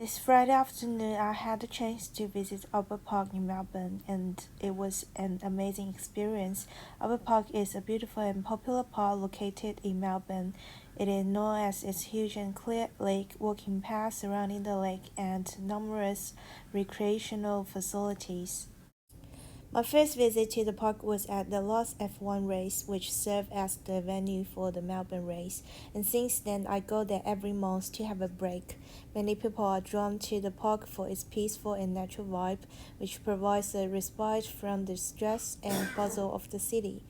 This Friday afternoon, I had the chance to visit Albert Park in Melbourne, and it was an amazing experience. Albert Park is a beautiful and popular park located in Melbourne. It is known as its huge and clear lake, walking paths surrounding the lake, and numerous recreational facilities. My first visit to the park was at the last F1 race, which served as the venue for the Melbourne race, and since then I go there every month to have a break. Many people are drawn to the park for its peaceful and natural vibe, which provides a respite from the stress and bustle of the city.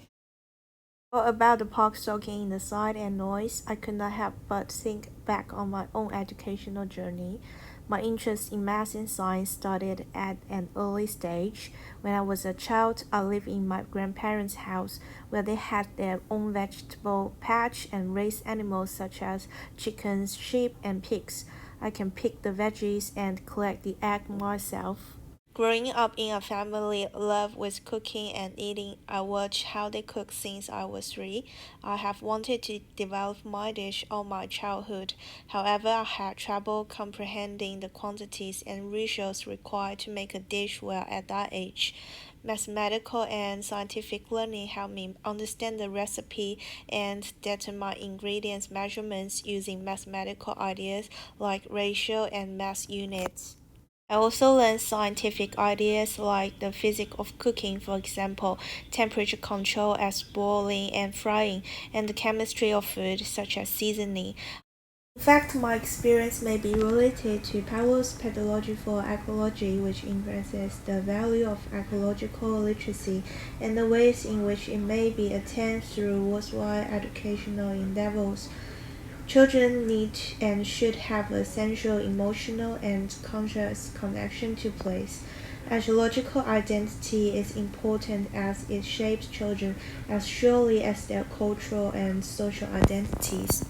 Well, about the park soaking in the sight and noise, I could not help but think back on my own educational journey. My interest in math and science started at an early stage. When I was a child, I lived in my grandparents' house where they had their own vegetable patch and raised animals such as chickens, sheep, and pigs. I can pick the veggies and collect the egg myself. Growing up in a family loved with cooking and eating, I watched how they cook since I was 3. I have wanted to develop my dish all my childhood. However, I had trouble comprehending the quantities and ratios required to make a dish well at that age. Mathematical and scientific learning helped me understand the recipe and determine ingredients measurements using mathematical ideas like ratio and mass units. I also learned scientific ideas like the physics of cooking, for example, temperature control as boiling and frying, and the chemistry of food, such as seasoning. In fact, my experience may be related to Pavlov's pedagogy for ecology, which emphasizes the value of ecological literacy and the ways in which it may be attained through worthwhile educational endeavors. Children need and should have a central emotional and conscious connection to place. Ecological identity is important as it shapes children as surely as their cultural and social identities.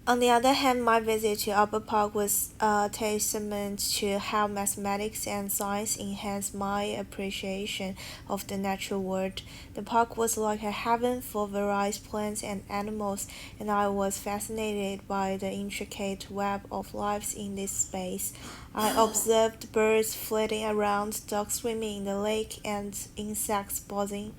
On the other hand, my visit to Albert Park was a testament to how mathematics and science enhance my appreciation of the natural world. The park was like a heaven for various plants and animals, and I was fascinated by the intricate web of life in this space. I observed birds flitting around, ducks swimming in the lake, and insects buzzing.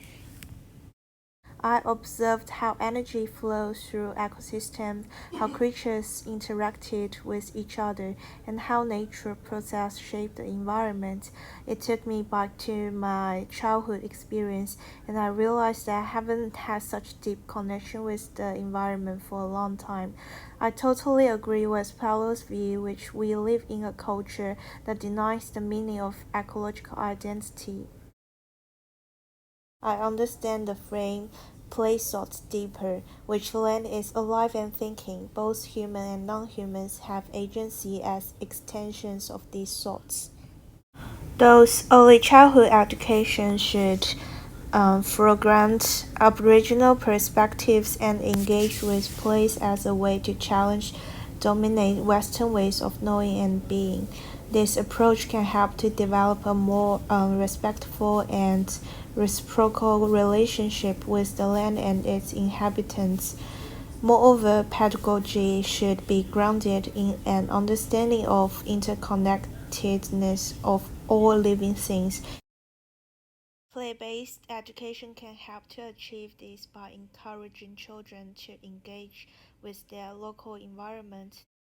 I observed how energy flows through ecosystems, how creatures interacted with each other, and how nature process shaped the environment. It took me back to my childhood experience, and I realized that I haven't had such deep connection with the environment for a long time. I totally agree with Paulo's view, which we live in a culture that denies the meaning of ecological identity. I understand the frame place thoughts deeper, which land is alive and thinking. Both human and non-humans have agency as extensions of these thoughts. Those early childhood education should foreground Aboriginal perspectives and engage with place as a way to challenge dominate Western ways of knowing and being. This approach can help to develop a more respectful and reciprocal relationship with the land and its inhabitants. Moreover, pedagogy should be grounded in an understanding of interconnectedness of all living things. Play-based education can help to achieve this by encouraging children to engage with their local environment,